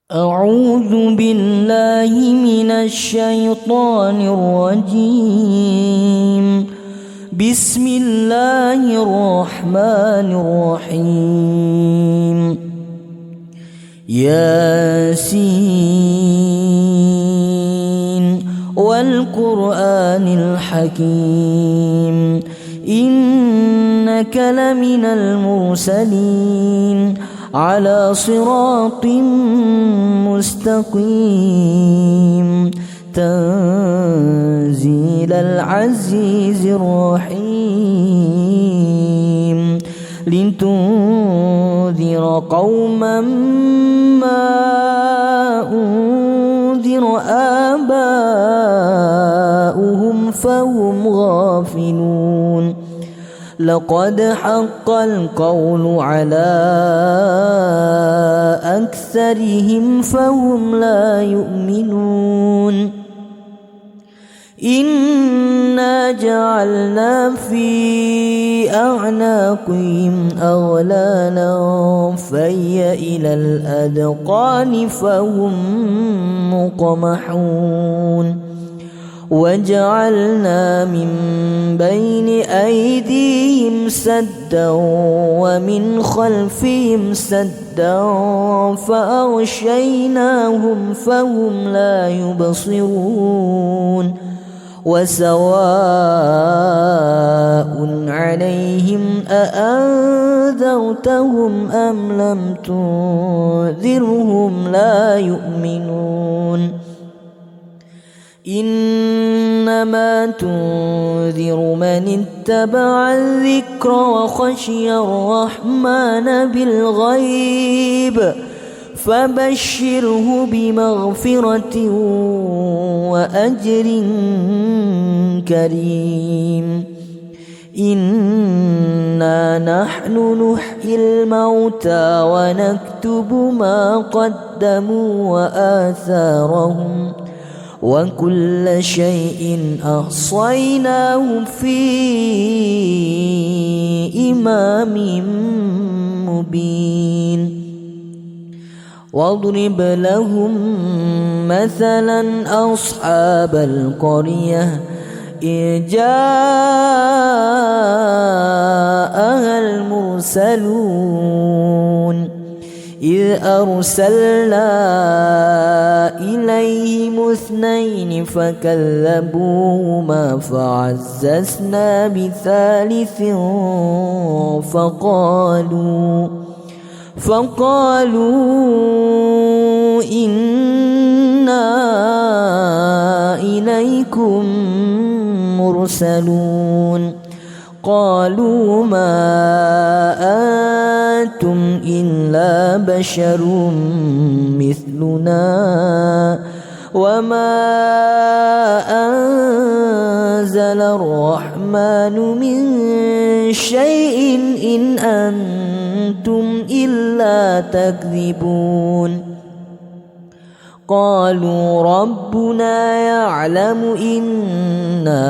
أعوذ بالله من الشيطان الرجيم. بسم الله الرحمن الرحيم. ياسين والقرآن الحكيم إنك لمن المرسلين على صراط مستقيم تنزيل العزيز الرحيم لتنذر قوما ما أنذر آباؤهم فهم غافلون. لقد حق القول على أكثرهم فهم لا يؤمنون. إنا جعلنا في أعناقهم أغلالا فهي إلى الأذقان فهم مقمحون. وجعلنا من بين أيديهم سدا ومن خلفهم سدا فأغشيناهم فهم لا يبصرون. وسواء عليهم أأنذرتهم أم لم تنذرهم لا يؤمنون. إنما تنذر من اتبع الذكر وخشي الرحمن بالغيب فبشره بمغفرة وأجر كريم. إنا نحن نحيي الموتى ونكتب ما قدموا وآثارهم وكل شيء أحصيناه في إمام مبين. واضرب لهم مثلا أصحاب القرية إذ جاءها المرسلون إذ أرسلنا إليهم اثنين فكذبوهما فعززنا بثالث فقالوا إنا إليكم مرسلون. قالوا ما أنتم إلا بشر مثلنا وما أنزل الرحمن من شيء إن أنتم إلا تكذبون. قالوا ربنا يعلم إنا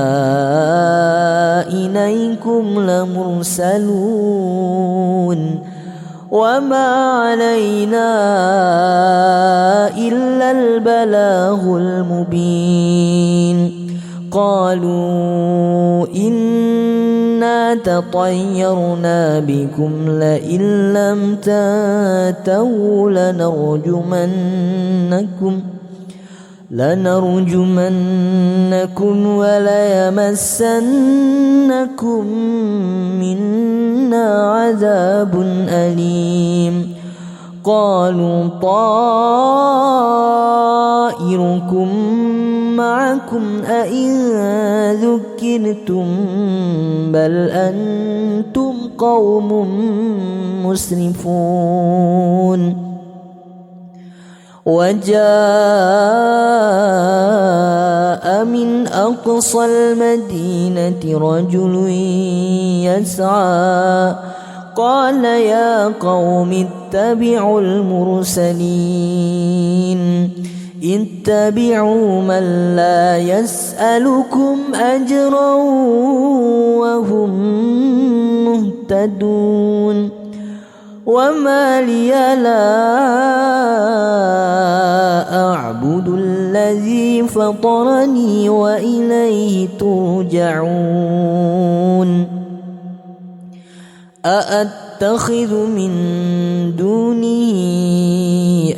إليكم لمرسلون وما علينا إلا البلاغ المبين. قالوا إنا تطيرنا بكم لئن لم تنتهوا لنرجمنكم وليمسنكم منا عذاب أليم. قالوا طائركم معكم أئن ذكرتم بل أنتم قوم مسرفون. وجاء من أقصى المدينة رجل يسعى قال يا قوم اتبعوا المرسلين اتبعوا من لا يسألكم أجرا وهم مهتدون. وما لي لا فطرني وإليه ترجعون أأتخذ من دونه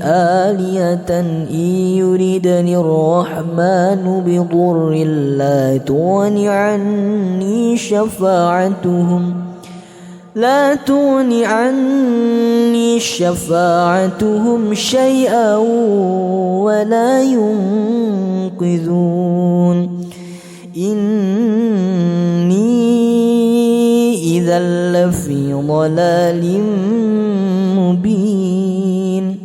آلهة إن يردني الرحمن بضر لا تغن عني شفاعتهم شيئا ولا ينقذون إني إذا لفي ضلال مبين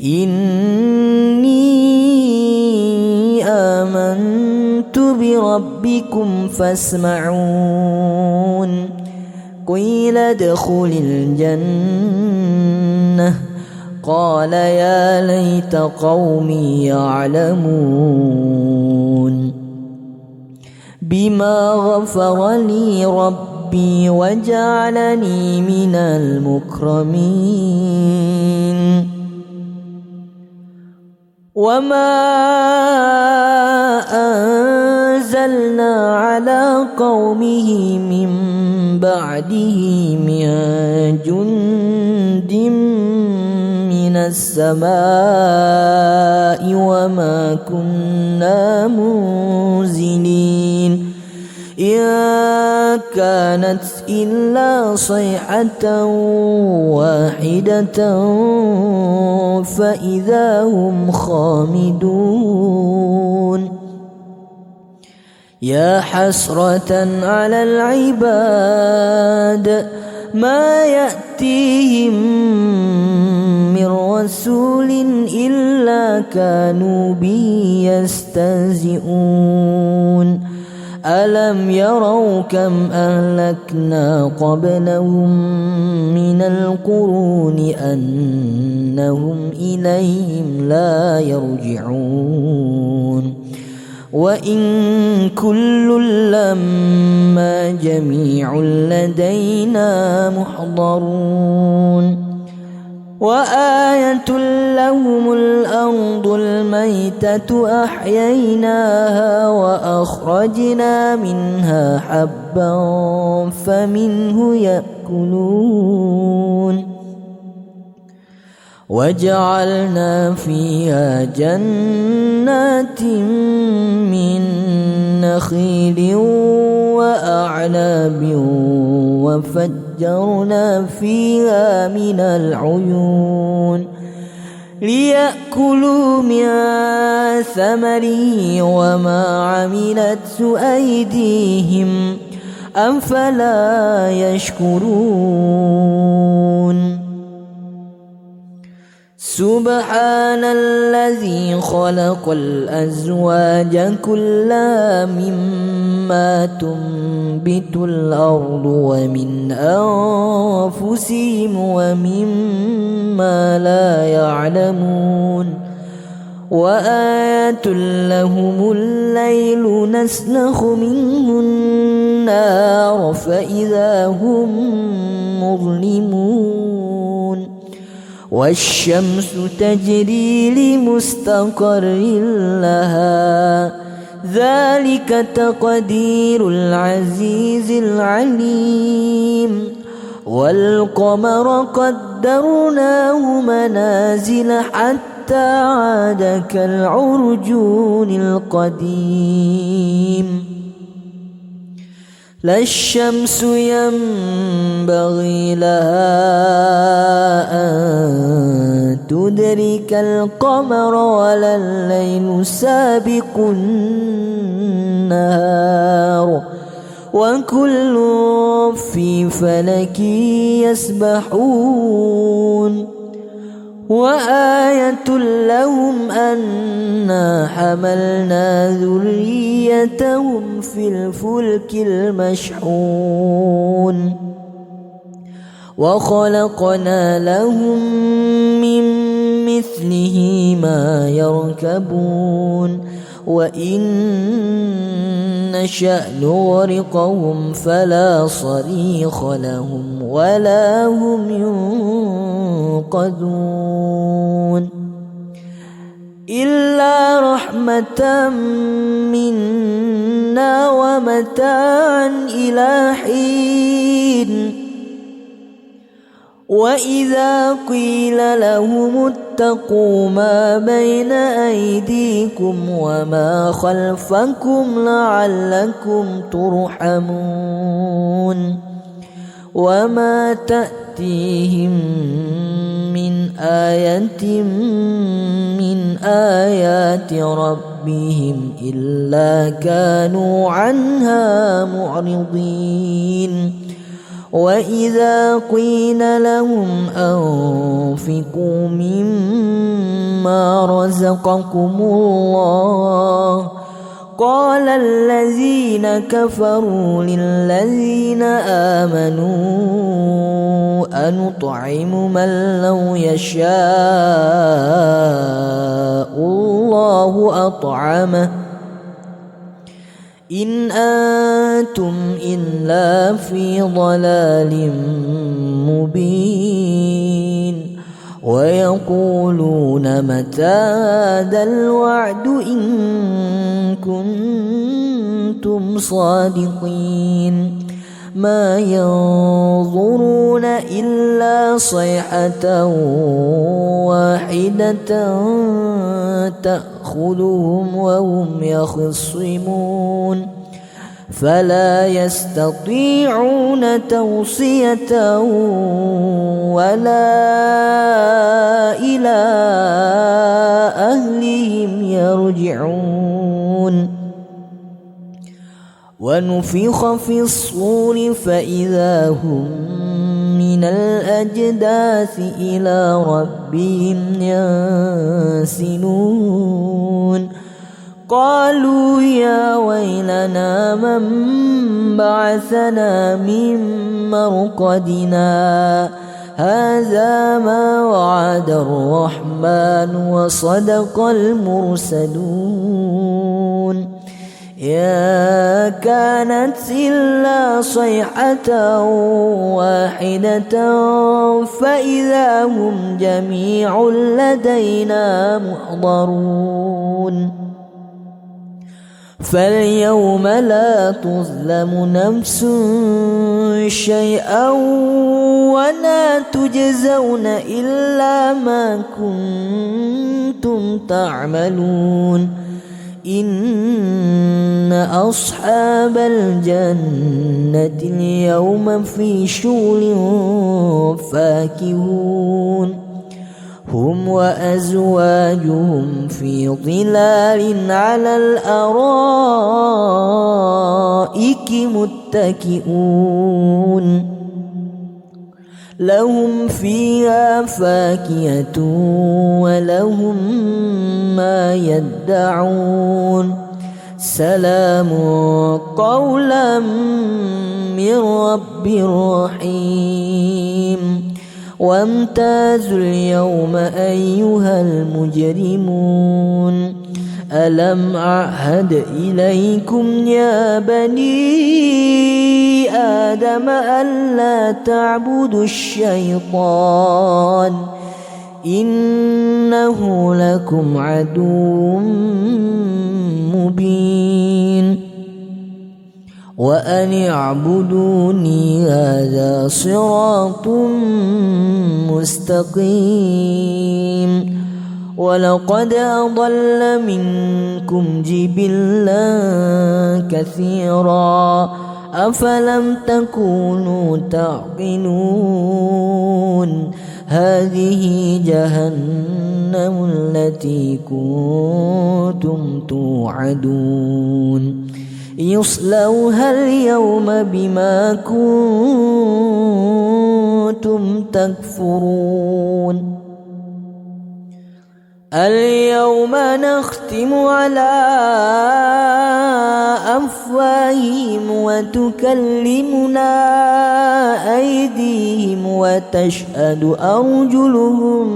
إني آمنت بربكم فاسمعون قيل ادخل الجنة قال يا ليت قومي يعلمون بما غفر لي ربي وجعلني من المكرمين وما أنزلنا على قومه من بعده من جند من السماء وما كنا منزلين إن كانت إلا صيحة واحدة فإذا هم خامدون يا حسرة على العباد ما يأتيهم من رسول إلا كانوا به يستهزئون ألم يروا كم أهلكنا قبلهم من القرون أنهم إليهم لا يرجعون وإن كل لما جميع لدينا محضرون وآية لهم الأرض الميتة أحييناها وأخرجنا منها حبا فمنه يأكلون وجعلنا فيها جنات من نخيل وأعناب وفجرنا فيها من العيون ليأكلوا من ثمره وما عملته أيديهم أفلا يشكرون سبحان الذي خلق الأزواج كلها مما تنبت الأرض ومن أنفسهم ومما لا يعلمون وآية لهم الليل نسلخ منه النار فإذا هم مظلمون والشمس تجري لمستقر لها ذلك تقدير العزيز العليم والقمر قدرناه منازل حتى عاد كالعرجون القديم لا الشمس ينبغي لها أن تدرك القمر ولا الليل سابق النهار وكل في فلك يسبحون وآية لهم أنا حملنا ذريتهم في الفلك المشحون وخلقنا لهم من مثله ما يركبون وإن نشأ نغرقهم فلا صريخ لهم ولا هم ينقذون إلا رحمة منا ومتاعا إلى حين وإذا قيل لهم اتقوا ما بين أيديكم وما خلفكم لعلكم ترحمون وما تأتيهم من آية من آيات ربهم إلا كانوا عنها معرضين وإذا قيل لهم أنفقوا مما رزقكم الله قال الذين كفروا للذين آمنوا أنطعم من لو يشاء الله أطعمه إن أنتم إلا في ضلال مبين ويقولون متى هذا الوعد إن كنتم صادقين ما ينظرون إلا صيحة واحدة تأخذهم وهم يخصمون فلا يستطيعون توصية ولا إلى أهلهم يرجعون ونفخ في الصور فإذا هم من الأجداث إلى ربهم ينسلون قالوا يا ويلنا من بعثنا من مرقدنا هذا ما وعد الرحمن وصدق المرسلون يا كانت إلا صيحة واحدة فإذا هم جميع لدينا محضرون فاليوم لا تظلم نفس شيئا ولا تجزون إلا ما كنتم تعملون إن أصحاب الجنة اليوم في شغل فاكهون هم وأزواجهم في ظلال على الأرائك متكئون لهم فيها فاكهة ولهم ما يدعون سلام قولا من رب رحيم وامتازوا اليوم أيها المجرمون ألم أعهد إليكم يا بني آدم ألا تعبدوا الشيطان إنه لكم عدو مبين وأن اعبدوني هذا صراط مستقيم ولقد أضل منكم جبلا كثيرا أفلم تكونوا تعقلون هذه جهنم التي كنتم توعدون يصلوها اليوم بما كنتم تكفرون اليوم نختم على أفواههم وتكلمنا أيديهم وتشهد أرجلهم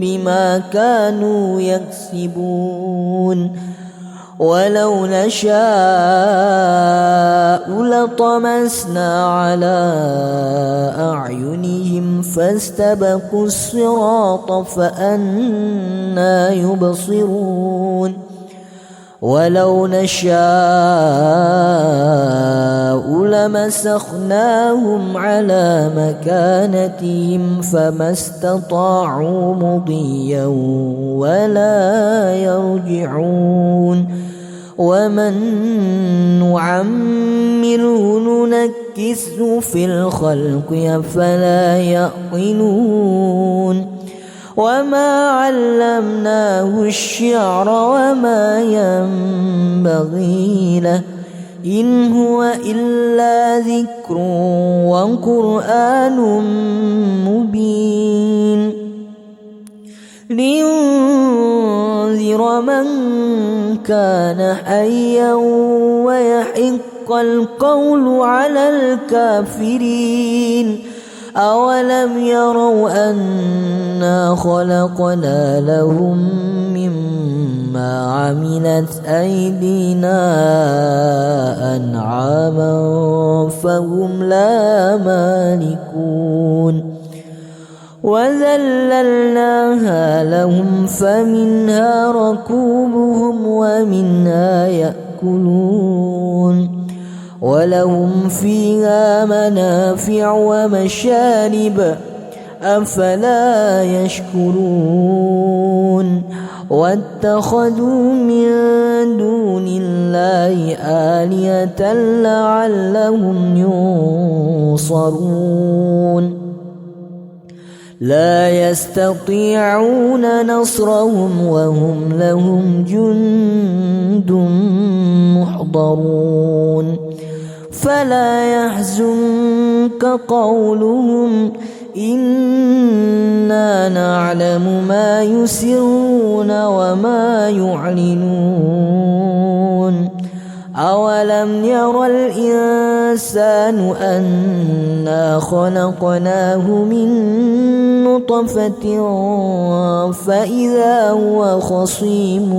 بما كانوا يكسبون ولو نشاء لطمسنا على أعينهم فاستبقوا الصراط فأنى يبصرون ولو نشاء لمسخناهم على مكانتهم فما استطاعوا مضيا ولا يرجعون ومن نعمره ننكسه في الخلق أفلا يعقلون وما علمناه الشعر وما ينبغي له إن هو إلا ذكر وقرآن مبين لينذر من كان حيا ويحق القول على الكافرين أولم يروا أنا خلقنا لهم مما عملت أيدينا أنعاما فهم لا مالكون وذللناها لهم فمنها ركوبهم ومنها يأكلون ولهم فيها منافع ومشارب أفلا يشكرون واتخذوا من دون الله آلهة لعلهم ينصرون لا يستطيعون نصرهم وهم لهم جند محضرون فلا يحزنك قولهم إنا نعلم ما يسرون وما يعلنون أولم ير الإنسان أنا خلقناه من نطفة فإذا هو خصيم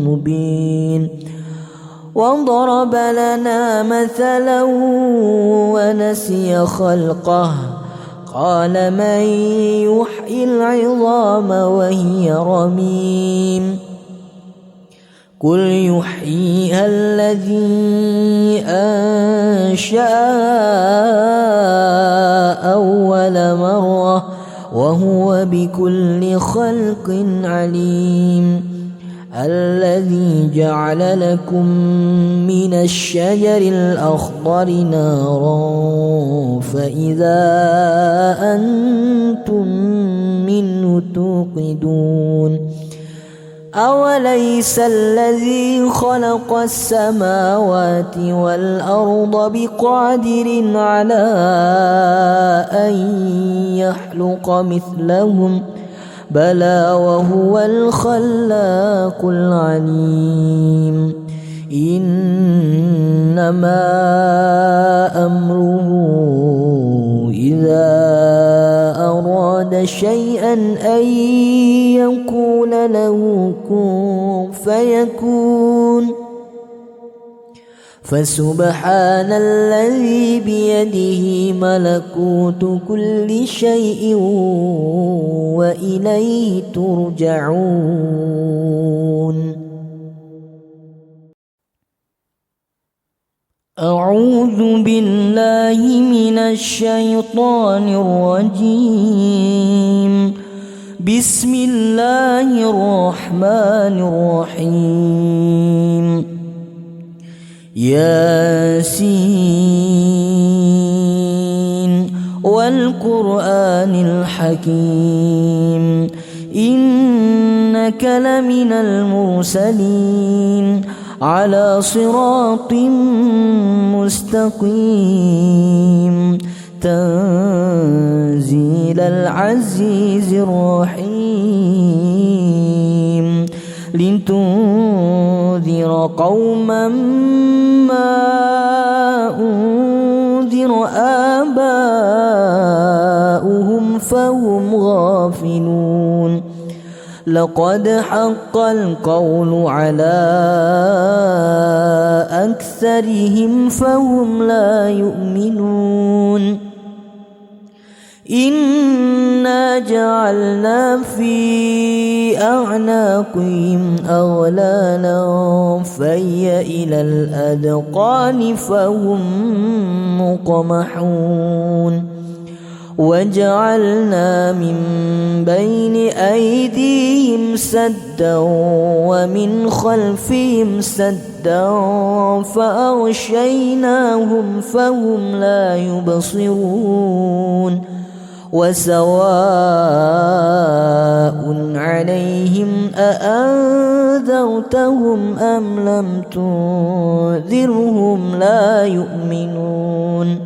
مبين وضرب لنا مثلا ونسي خلقه قال من يحيي العظام وهي رميم قل يحييها الذي أنشأها أول مرة وهو بكل خلق عليم الذي جعل لكم من الشجر الأخضر نارا فإذا أنتم منه توقدون أوليس الذي خلق السماوات والأرض بقادر على أن يخلق مثلهم بلى وهو الخلاق العليم إنما أمره إذا أراد شيئا أن يقول له كن فيكون فسبحان الذي بيده ملكوت كل شيء وإليه ترجعون أعوذ بالله من الشيطان الرجيم بسم الله الرحمن الرحيم ياسين والقرآن الحكيم إنك لمن المرسلين على صراط مستقيم تنزيل العزيز الرحيم لتنذر قوما ما أنذر آباؤهم فهم غافلون لقد حق القول على أكثرهم فهم لا يؤمنون إنا جعلنا في أعناقهم أغلالا فهي إلى الأذقان فهم مقمحون وجعلنا من بين أيديهم سدا ومن خلفهم سدا فأغشيناهم فهم لا يبصرون وسواء عليهم أأنذرتهم أم لم تنذرهم لا يؤمنون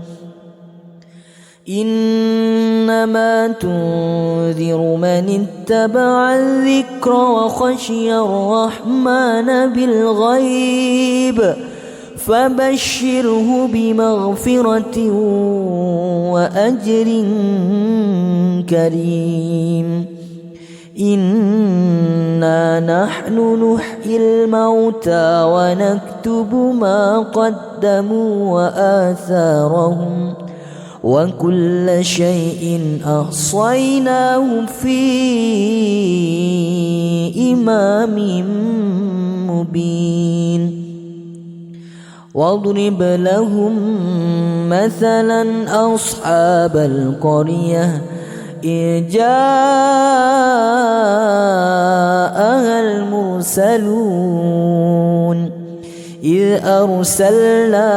إنما تنذر من اتبع الذكر وخشي الرحمن بالغيب فبشره بمغفرة وأجر كريم إنا نحن نحيي الموتى ونكتب ما قدموا وآثارهم وكل شيء أحصيناه في إمام مبين واضرب لهم مثلا أصحاب القرية إذ جاءها المرسلون إذ أرسلنا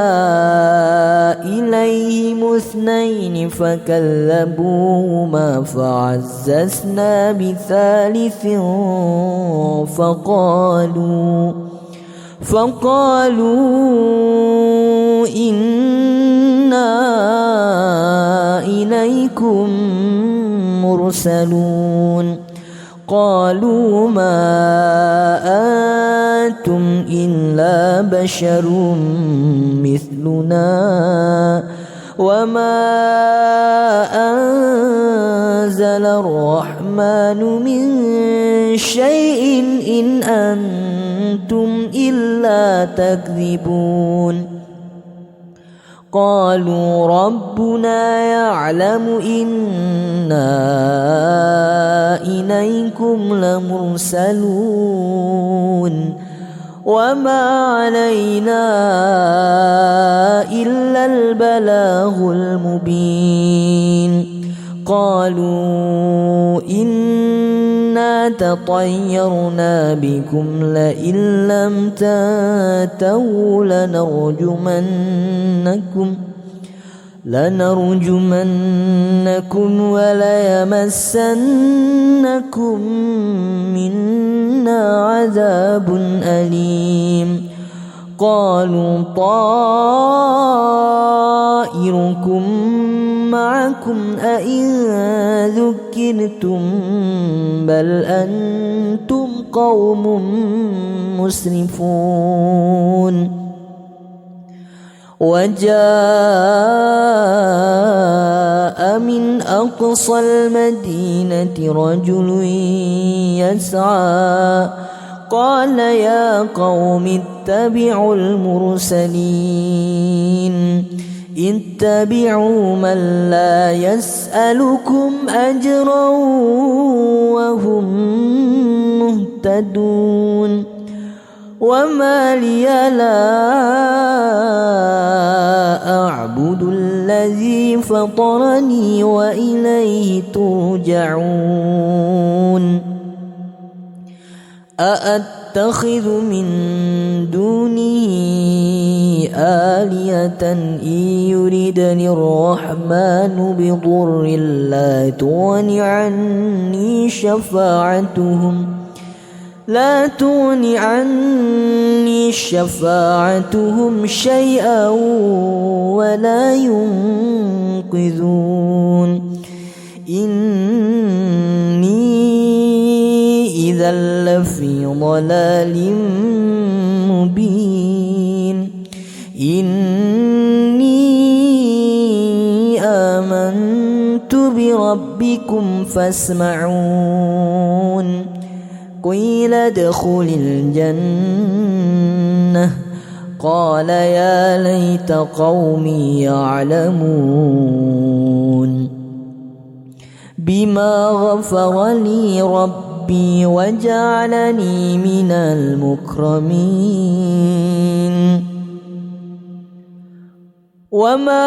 إليهم اثنين فكذبوهما فعززنا بثالث فقالوا إنا إليكم مرسلون قالوا ما أنتم إلا بشر مثلنا وما أنزل الرحمن من شيء إن أنتم إلا تكذبون قالوا ربنا يعلم إنا إليكم لمرسلون وما علينا إلا البلاغ المبين قالوا إنا تطيرنا بكم لئن لم تنتهوا لنرجمنكم وليمسنكم منا عذاب أليم قالوا طائركم معكم أئن ذكرتم بل أنتم قوم مسرفون وجاء من أقصى المدينة رجل يسعى قال يا قوم اتبعوا المرسلين اتبعوا من لا يسألكم أجرا وهم مهتدون وما لي لا أعبد الذي فطرني وإليه ترجعون أأتخذ من دونه آلهة إن يردني الرحمن بضر لا تغن عني شفاعتهم شيئا ولا ينقذون إني إذا لفي ضلال مبين إني آمنت بربكم فاسمعون قيل ادخل الجنة قال يا ليت قومي يعلمون بما غفر لي ربي وجعلني من المكرمين وما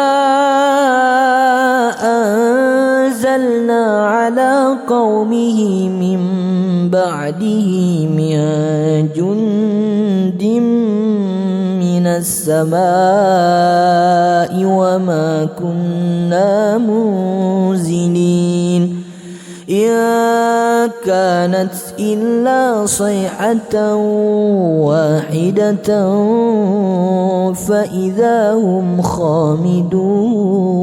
أنزلنا على قومه من بعده من جند من السماء وما كنا منزلين إن كانت إلا صيحة واحدة فإذا هم خامدون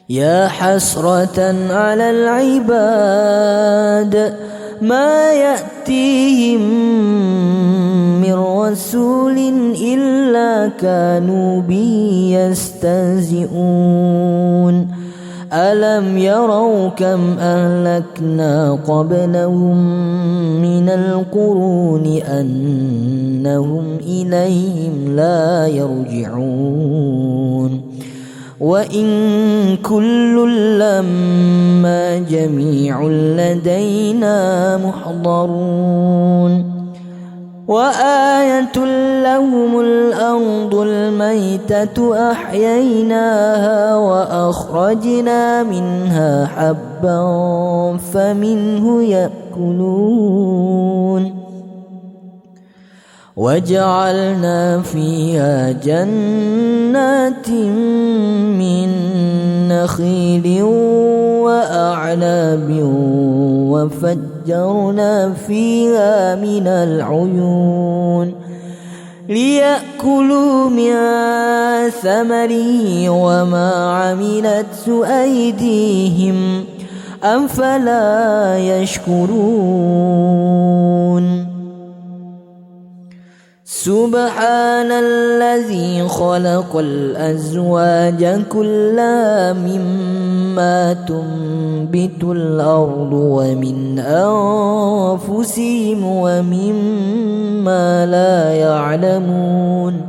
يا حسرة على العباد ما يأتيهم من رسول إلا كانوا به يستهزئون ألم يروا كم أهلكنا قبلهم من القرون أنهم إليهم لا يرجعون وإن كل لما جميع لدينا محضرون وآية لهم الأرض الميتة أحييناها وأخرجنا منها حبا فمنه يأكلون وجعلنا فيها جنات من نخيل وأعناب وفجرنا فيها من العيون ليأكلوا من ثمره وما عملته أيديهم أفلا يشكرون سبحان الذي خلق الأزواج كلها مما تنبت الأرض ومن أنفسهم ومما لا يعلمون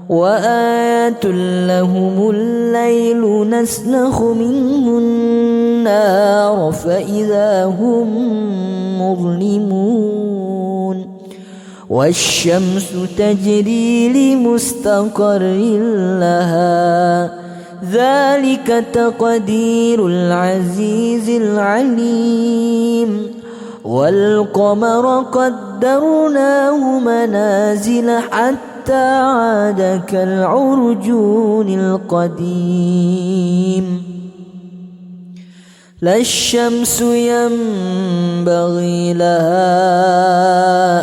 وآية لهم الليل نسلخ منه النار فإذا هم مظلمون والشمس تجري لمستقر لها ذلك تقدير العزيز العليم والقمر قدرناه منازل حتى عاد كالعرجون القديم لا الشمس ينبغي لها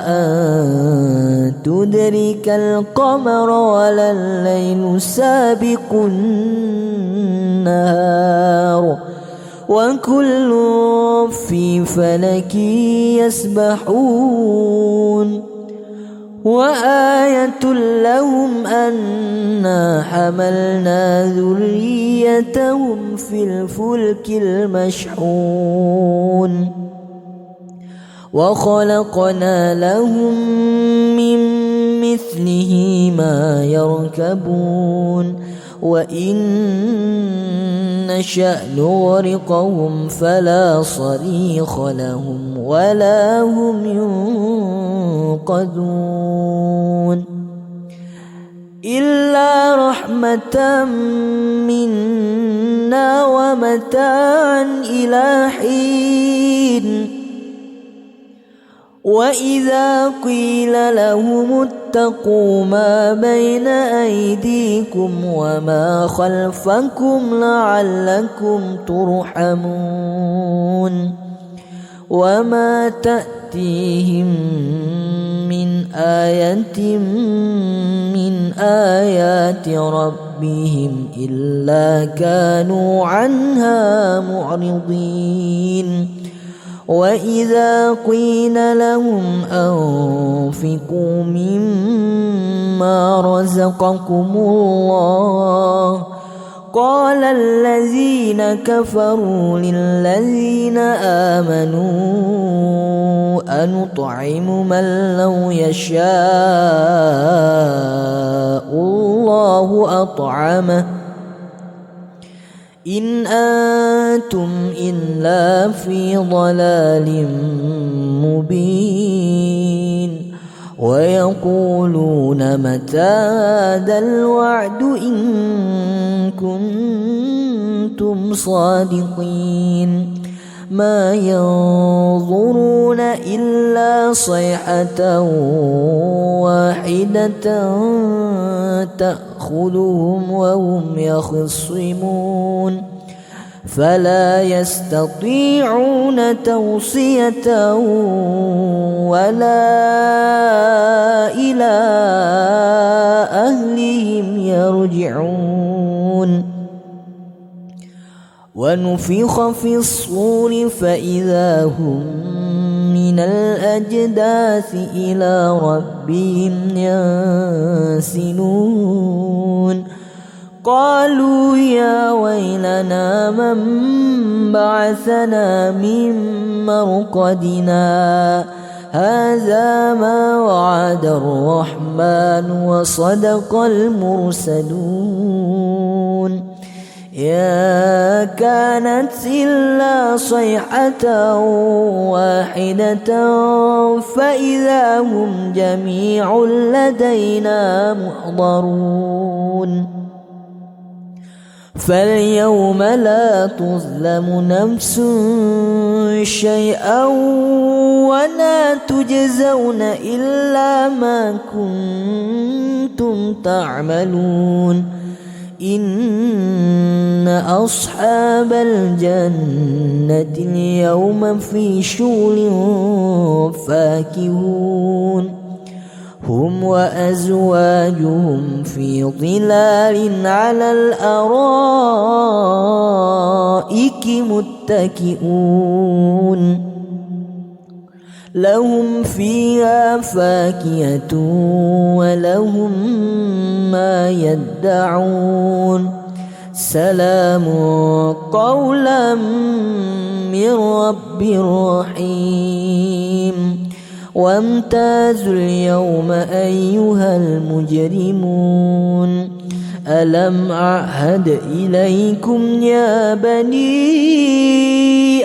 أن تدرك القمر ولا الليل سابق النهار وكل في فلك يسبحون وآية لهم أنا حملنا ذريتهم في الفلك المشحون وخلقنا لهم من مثله ما يركبون وإن نشأ نغرقهم فلا صريخ لهم ولا هم ينقذون إلا رحمة منا ومتاعا إلى حين وإذا قيل لهم اتقوا ما بين أيديكم وما خلفكم لعلكم ترحمون وما تأتيهم من آية من آيات ربهم إلا كانوا عنها معرضين وإذا قيل لهم أنفقوا مما رزقكم الله قال الذين كفروا للذين آمنوا أنطعم من لو يشاء الله أطعمه إن أنتم إلا في ضلال مبين ويقولون متى هذا الوعد إن كنتم صادقين ما ينظرون إلا صيحة واحدة تأخذهم وهم يخصمون فلا يستطيعون توصية ولا إلى أهلهم يرجعون ونفخ في الصور فإذا هم من الأجداث إلى ربهم ينسلون قالوا يا ويلنا من بعثنا من مرقدنا هذا ما وعد الرحمن وصدق المرسلون يا كانت إلا صيحة واحدة فإذا هم جميع لدينا محضرون فاليوم لا تظلم نفس شيئا ولا تجزون إلا ما كنتم تعملون إن أصحاب الجنة اليوم في شغل فاكهون هم وأزواجهم في ظلال على الأرائك متكئون لهم فيها فاكهة ولهم ما يدعون سلام قولا من رب رحيم وامتازوا اليوم أيها المجرمون ألم أعهد إليكم يا بني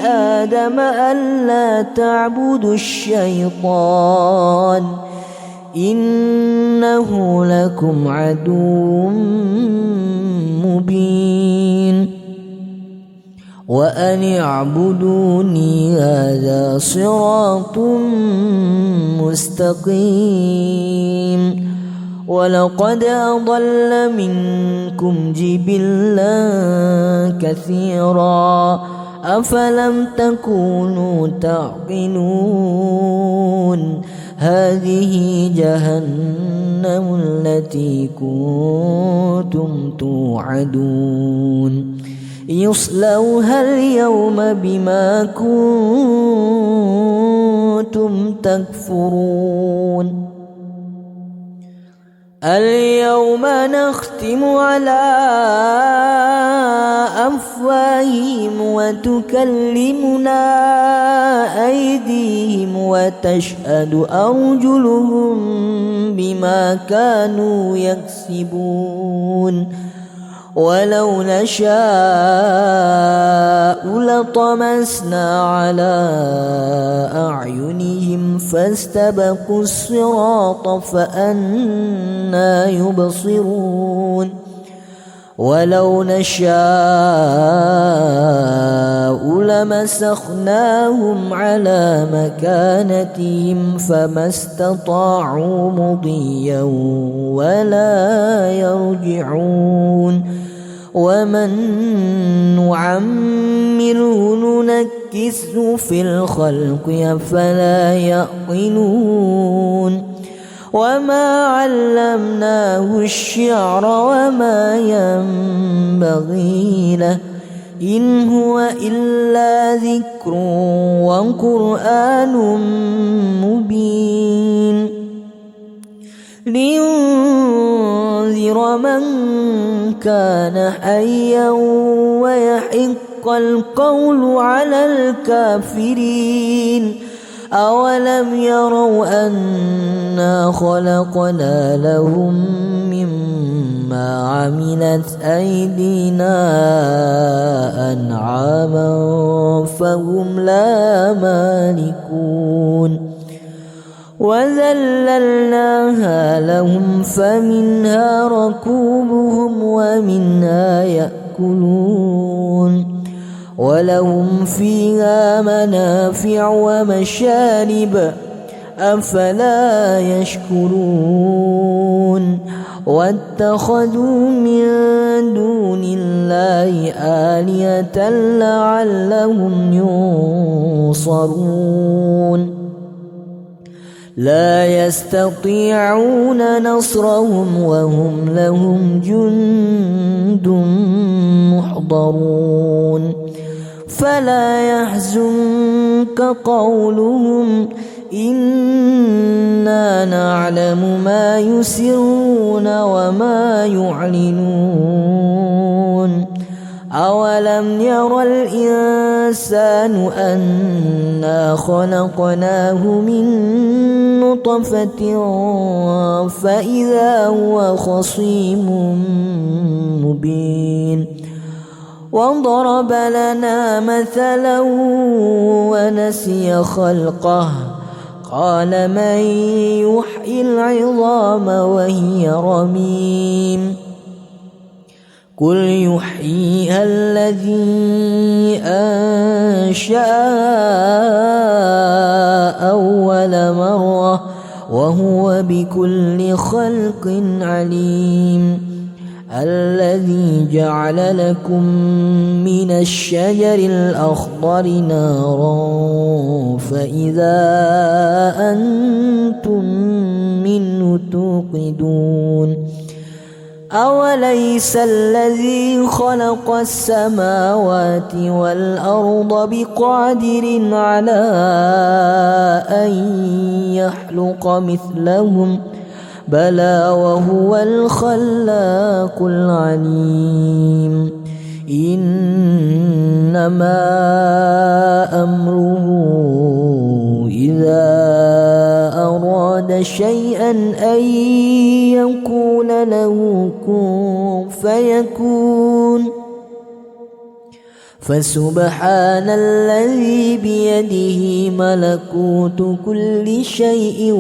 آدم ألا تعبدوا الشيطان إنه لكم عدو مبين وأن اعبدوني هذا صراط مستقيم ولقد أضل منكم جبلا كثيرا أفلم تكونوا تعقلون هذه جهنم التي كنتم توعدون يصلوها اليوم بما كنتم تكفرون اليوم نختم على أفواههم وتكلمنا أيديهم وتشهد أرجلهم بما كانوا يكسبون ولو نشاء لطمسنا على أعينهم فاستبقوا الصراط فأنى يبصرون ولو نشاء لمسخناهم على مكانتهم فما استطاعوا مضيا ولا يرجعون ومن نعمره ننكسه في الخلق أفلا يعقلون وما علمناه الشعر وما ينبغي له إن هو إلا ذكر وقرآن مبين لينذر من كان حيا ويحق القول على الكافرين. أولم يروا أنا خلقنا لهم مما عملت أيدينا أنعاما فهم لا مالكون وذللناها لهم فمنها ركوبهم ومنها يأكلون ولهم فيها منافع ومشارب أفلا يشكرون واتخذوا من دون الله آلهة لعلهم ينصرون لا يستطيعون نصرهم وهم لهم جند محضرون فلا يحزنك قولهم إنا نعلم ما يسرون وما يعلنون أولم ير الإنسان أنا خلقناه من نطفة فإذا هو خصيم مبين وضرب لنا مثلا ونسي خلقه قال من يحيي العظام وهي رميم قل يحييها الذي أنشأها أول مرة وهو بكل خلق عليم الذي جعل لكم من الشجر الأخضر نارا فإذا أنتم منه توقدون أوليس الذي خلق السماوات والأرض بقادر على أن يخلق مثلهم بلى وهو الخلاق العليم إنما أمره إذا أراد شيئا أن يقول له كن فيكون فسبحان الذي بيده ملكوت كل شيء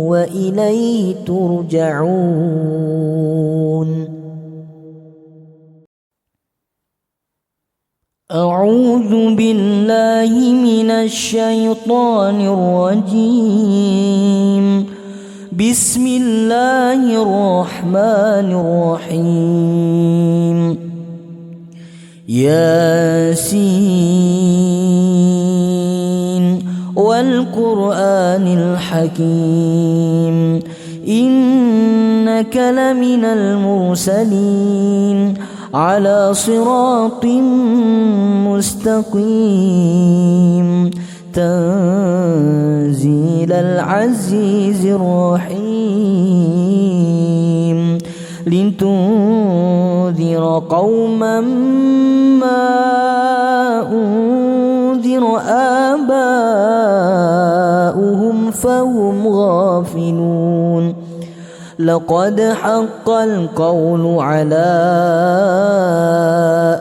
وإليه ترجعون. أعوذ بالله من الشيطان الرجيم. بسم الله الرحمن الرحيم. ياسين والقرآن الحكيم إنك لمن المرسلين على صراط مستقيم تنزيل العزيز الرحيم لتنذر قوما ما أنذر آباؤهم فهم غافلون لقد حق القول على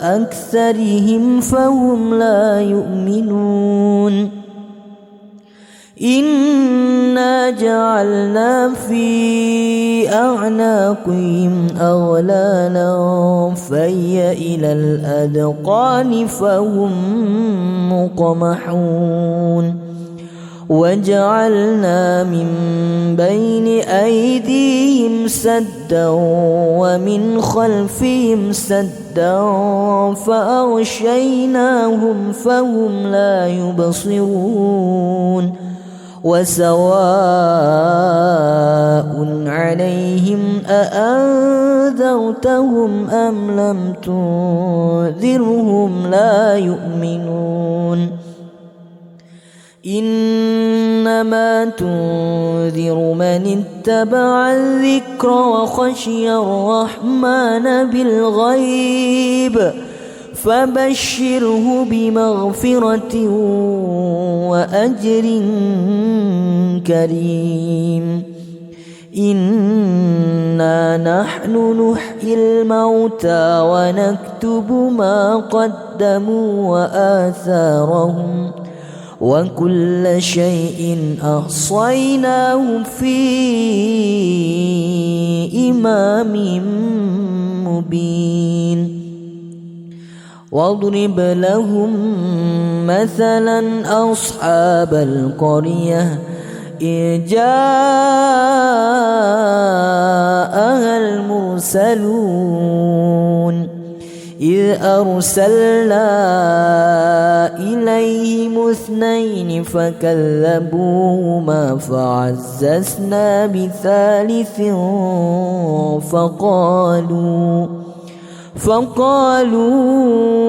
أكثرهم فهم لا يؤمنون إنا جعلنا في أعناقهم أغلالا فهي إلى الأذقان فهم مقمحون وجعلنا من بين أيديهم سدا ومن خلفهم سدا فأغشيناهم فهم لا يبصرون وسواء عليهم أأنذرتهم أم لم تنذرهم لا يؤمنون إنما تنذر من اتبع الذكر وخشي الرحمن بالغيب فبشره بمغفرة وأجر كريم إنا نحن نحيي الموتى ونكتب ما قدموا وآثارهم وكل شيء أحصيناه في إمام مبين واضرب لهم مثلا أصحاب القرية إذ جاءها المرسلون إذ أرسلنا إليهم اثنين فكذبوهما فعززنا بثالث فقالوا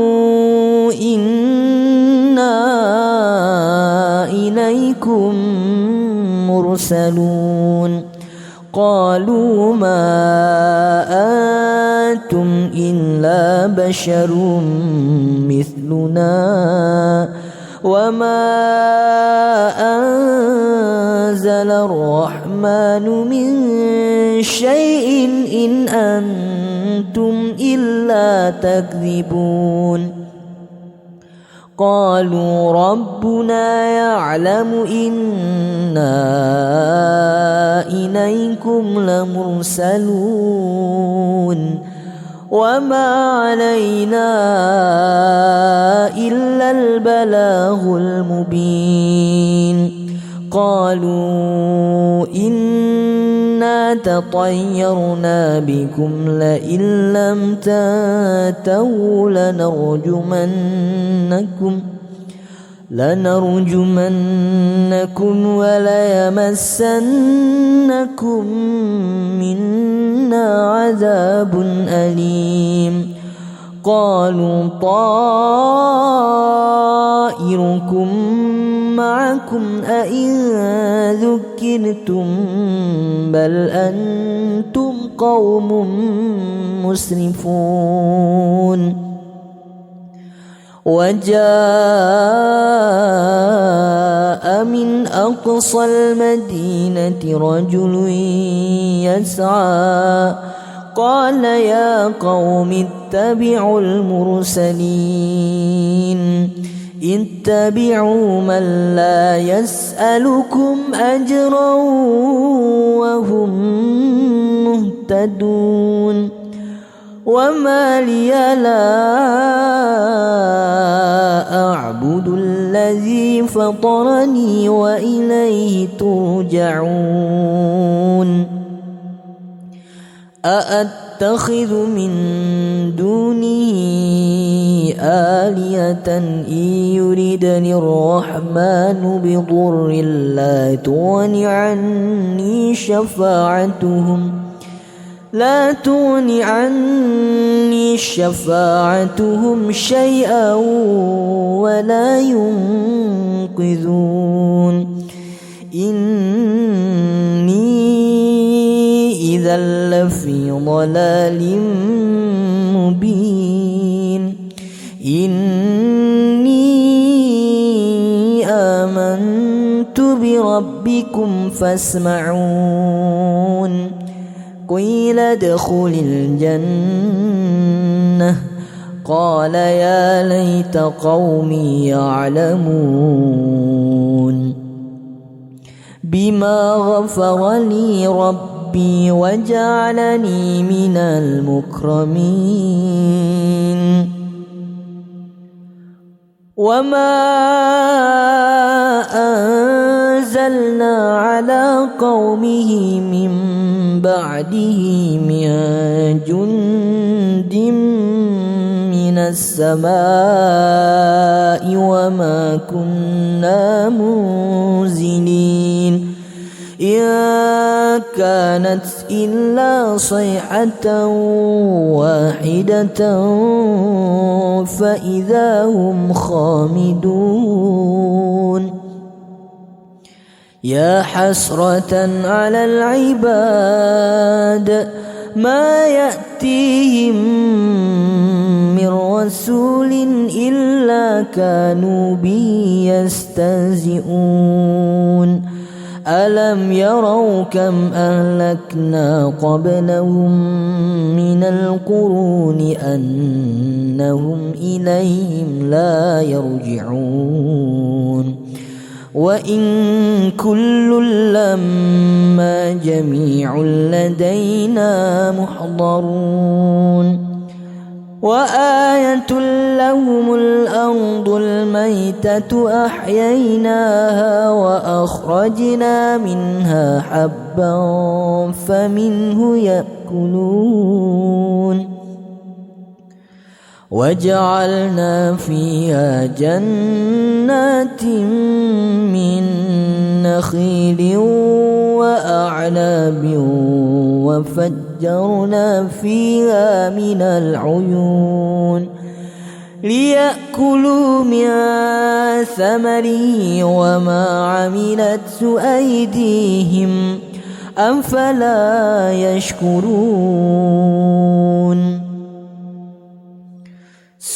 إنا إليكم مرسلون قالوا ما أنتم إلا بشر مثلنا وما أنزل الرحمن من شيء إن أنتم إلا تكذبون قالوا ربنا يعلم إنا إليكم لمرسلون وما علينا إلا البلاغ المبين قالوا إنا تطيرنا بكم لئن لم تنتهوا لنرجمنكم وليمسنكم منا عذاب أليم قالوا طائركم معكم أئن ذكرتم بل أنتم قوم مسرفون وجاء من أقصى المدينة رجل يسعى قال يا قوم اتبعوا المرسلين اتبعوا من لا يسألكم أجرا وهم مهتدون وما لي لا أعبد الذي فطرني وإليه ترجعون أأتخذ من دونه آلهة إن يردني الرحمن بضر لا تغن عني شفاعتهم شيئا ولا ينقذون إني إذا لفي ضلال مبين إني آمنت بربكم فاسمعون قيل ادخل الجنة قال يا ليت قومي يعلمون بما غفر لي ربي وجعلني من المكرمين وما أنزلنا على قومه من بعده من جند من السماء وما كنا منزلين إن كانت إلا صيحة واحدة فإذا هم خامدون يا حسرة على العباد ما يأتيهم من رسول إلا كانوا به يستهزئون ألم يروا كم أهلكنا قبلهم من القرون أنهم إليهم لا يرجعون وإن كل لما جميع لدينا محضرون وآية لهم الأرض الميتة أحييناها وأخرجنا منها حبا فمنه يأكلون وجعلنا فيها جنات من نخيل وأعناب وفجرنا فيها من العيون ليأكلوا من ثمره وما عملته أيديهم أفلا يشكرون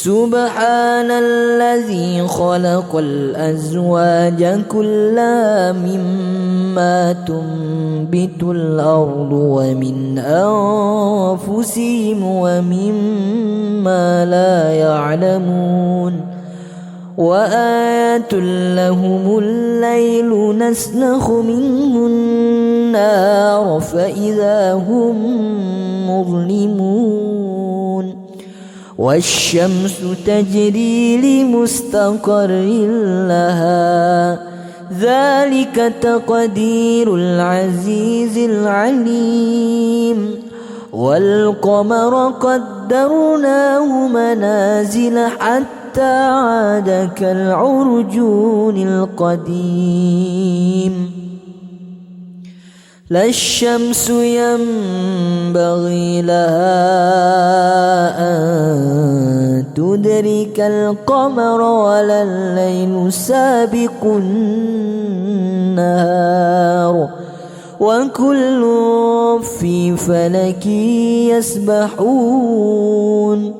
سبحان الذي خلق الأزواج كلها مما تنبت الأرض ومن أنفسهم ومما لا يعلمون وآية لهم الليل نسلخ منه النار فإذا هم مظلمون والشمس تجري لمستقر لها ذلك تقدير العزيز العليم والقمر قدرناه منازل حتى عاد كالعرجون القديم لا الشمس ينبغي لها أن تدرك القمر ولا الليل سابق النهار وكل في فلك يسبحون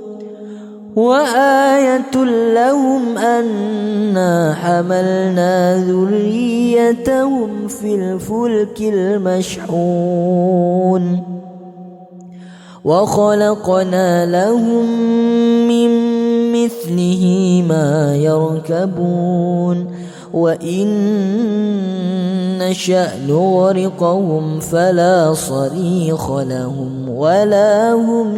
وآية لهم أنا حملنا ذريتهم في الفلك المشحون وخلقنا لهم من مثله ما يركبون وإن نشأ نغرقهم فلا صريخ لهم ولا هم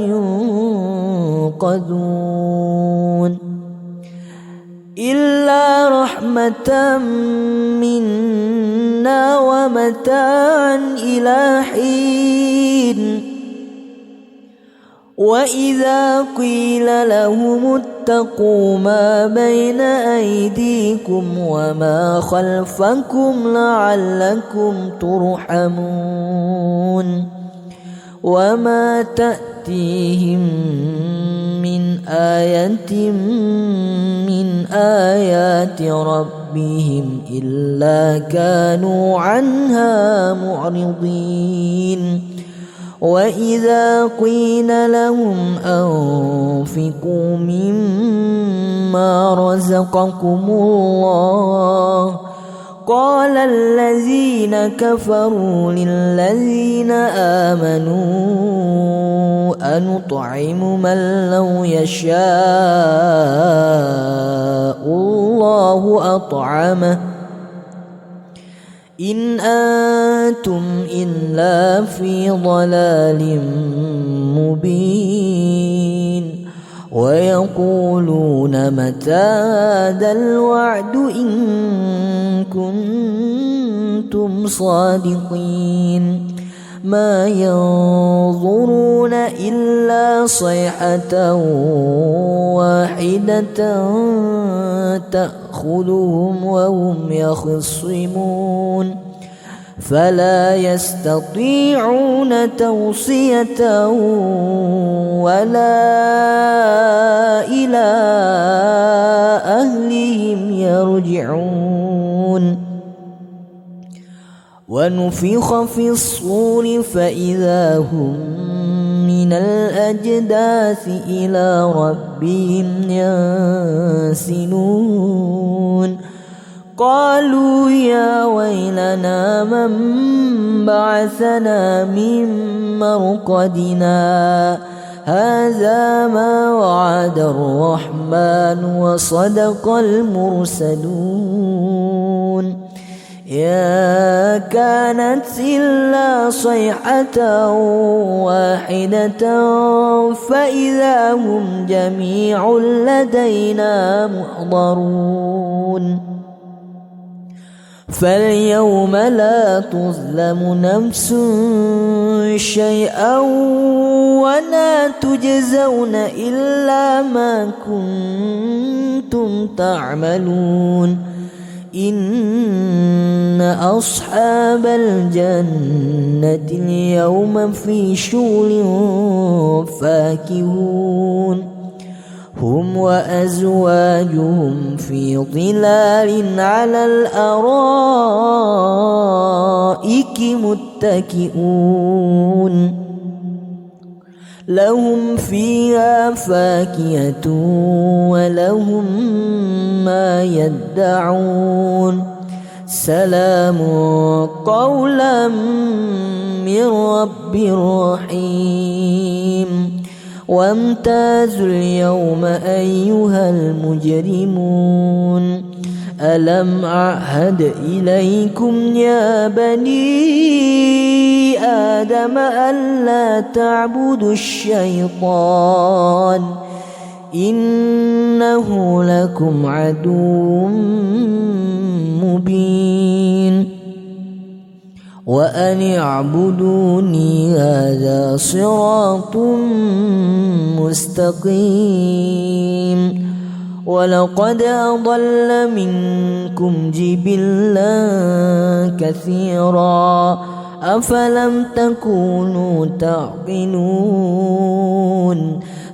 ينقذون إلا رحمة منا ومتاعا إلى حين وإذا قيل لهم اتقوا ما بين أيديكم وما خلفكم لعلكم ترحمون وما تأتيهم من آية من آيات ربهم إلا كانوا عنها معرضين وإذا قيل لهم أنفقوا مما رزقكم الله قال الذين كفروا للذين آمنوا أنطعم من لو يشاء الله أطعمه إن أنتم إلا في ضلال مبين ويقولون متى هذا الوعد إن كنتم صادقين ما ينظرون إلا صيحة واحدة تأخذهم وهم يخصمون فلا يستطيعون توصية ولا إلى أهلهم يرجعون ونفخ في الصور فإذا هم من الأجداث إلى ربهم ينسلون قالوا يا ويلنا من بعثنا من مرقدنا هذا ما وعد الرحمن وصدق المرسلون يا كانت إلا صيحة واحدة فإذا هم جميع لدينا محضرون فاليوم لا تظلم نفس شيئا ولا تجزون إلا ما كنتم تعملون إن أصحاب الجنة اليوم في شغل فاكهون هم وأزواجهم في ظلال على الأرائك متكئون لهم فيها فاكهة ولهم ما يدعون سلام قولا من رب رحيم وامتازوا اليوم أيها المجرمون ألم أعهد إليكم يا بني آدم ألا تعبدوا الشيطان إنه لكم عدو مبين وأن اعبدوني هذا صراط مستقيم ولقد أضل منكم جبلا كثيرا أفلم تكونوا تعقلون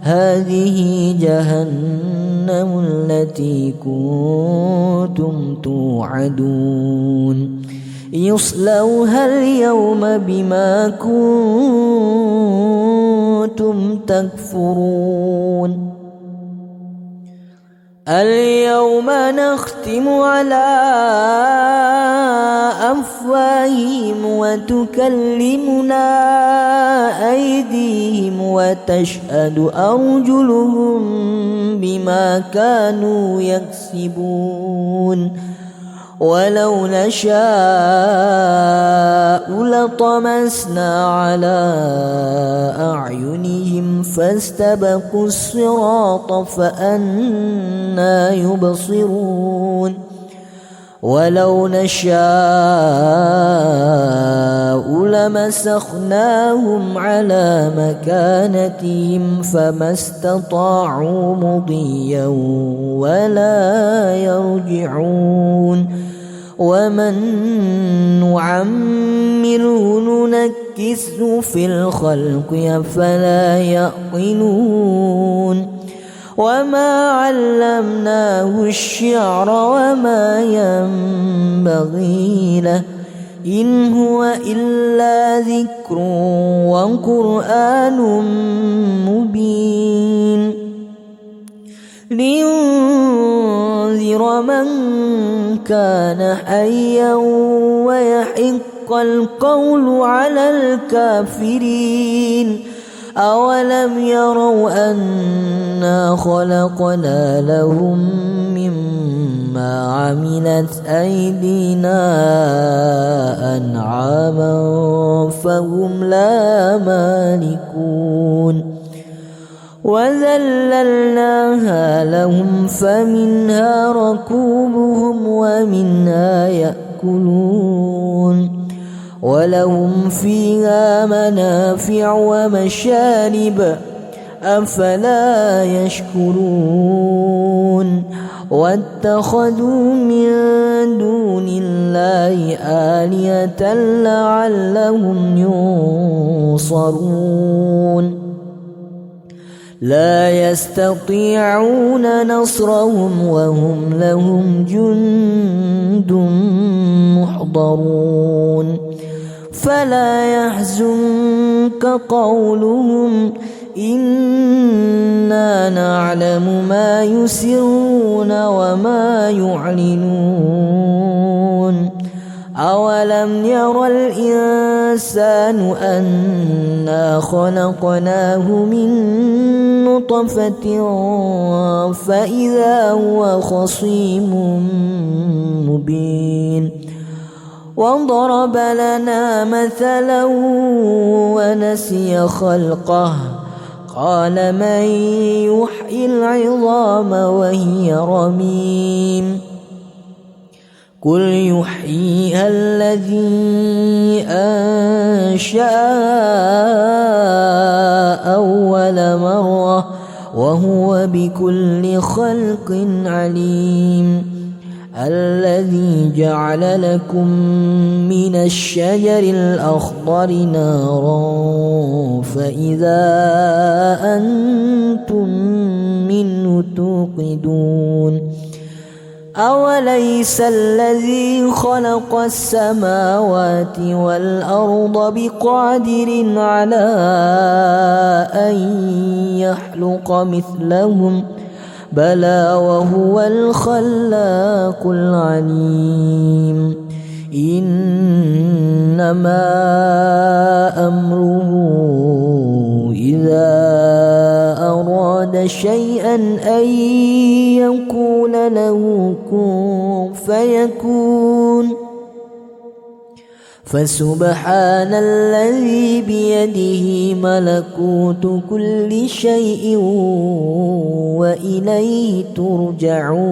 هذه جهنم التي كنتم توعدون يصلوها اليوم بما كنتم تكفرون اليوم نختم على أفواههم وتكلمنا أيديهم وتشهد أرجلهم بما كانوا يكسبون ولو نشاء لطمسنا على أعينهم فاستبقوا الصراط فأنى يبصرون ولو نشاء لمسخناهم على مكانتهم فما استطاعوا مضيا ولا يرجعون ومن نعمره ننكسه في الخلق أفلا يعقلون وما علمناه الشعر وما ينبغي له إن هو إلا ذكر وقرآن مبين لينذر من كان حيا ويحق القول على الكافرين أولم يروا أنا خلقنا لهم مما عملت أيدينا أنعاما فهم لا مالكون وذللناها لهم فمنها ركوبهم ومنها يأكلون ولهم فيها منافع ومشارب أفلا يشكرون واتخذوا من دون الله آلهة لعلهم ينصرون لا يستطيعون نصرهم وهم لهم جند محضرون فلا يحزنك قولهم إنا نعلم ما يسرون وما يعلنون أولم ير الإنسان أنا خلقناه من نطفة فإذا هو خصيم مبين وضرب لنا مثلا ونسي خلقه قال من يحيي العظام وهي رميم قل يحييها الذي أنشأها أول مرة وهو بكل خلق عليم الذي جعل لكم من الشجر الأخضر نارا فإذا أنتم منه توقدون أوليس الذي خلق السماوات والأرض بقادر على أن يخلق مثلهم بلى وهو الخلاق العليم إنما أمره إذا أراد شيئا أن يقول له كن فيكون فسبحان الذي بيده ملكوت كل شيء وإليه ترجعون.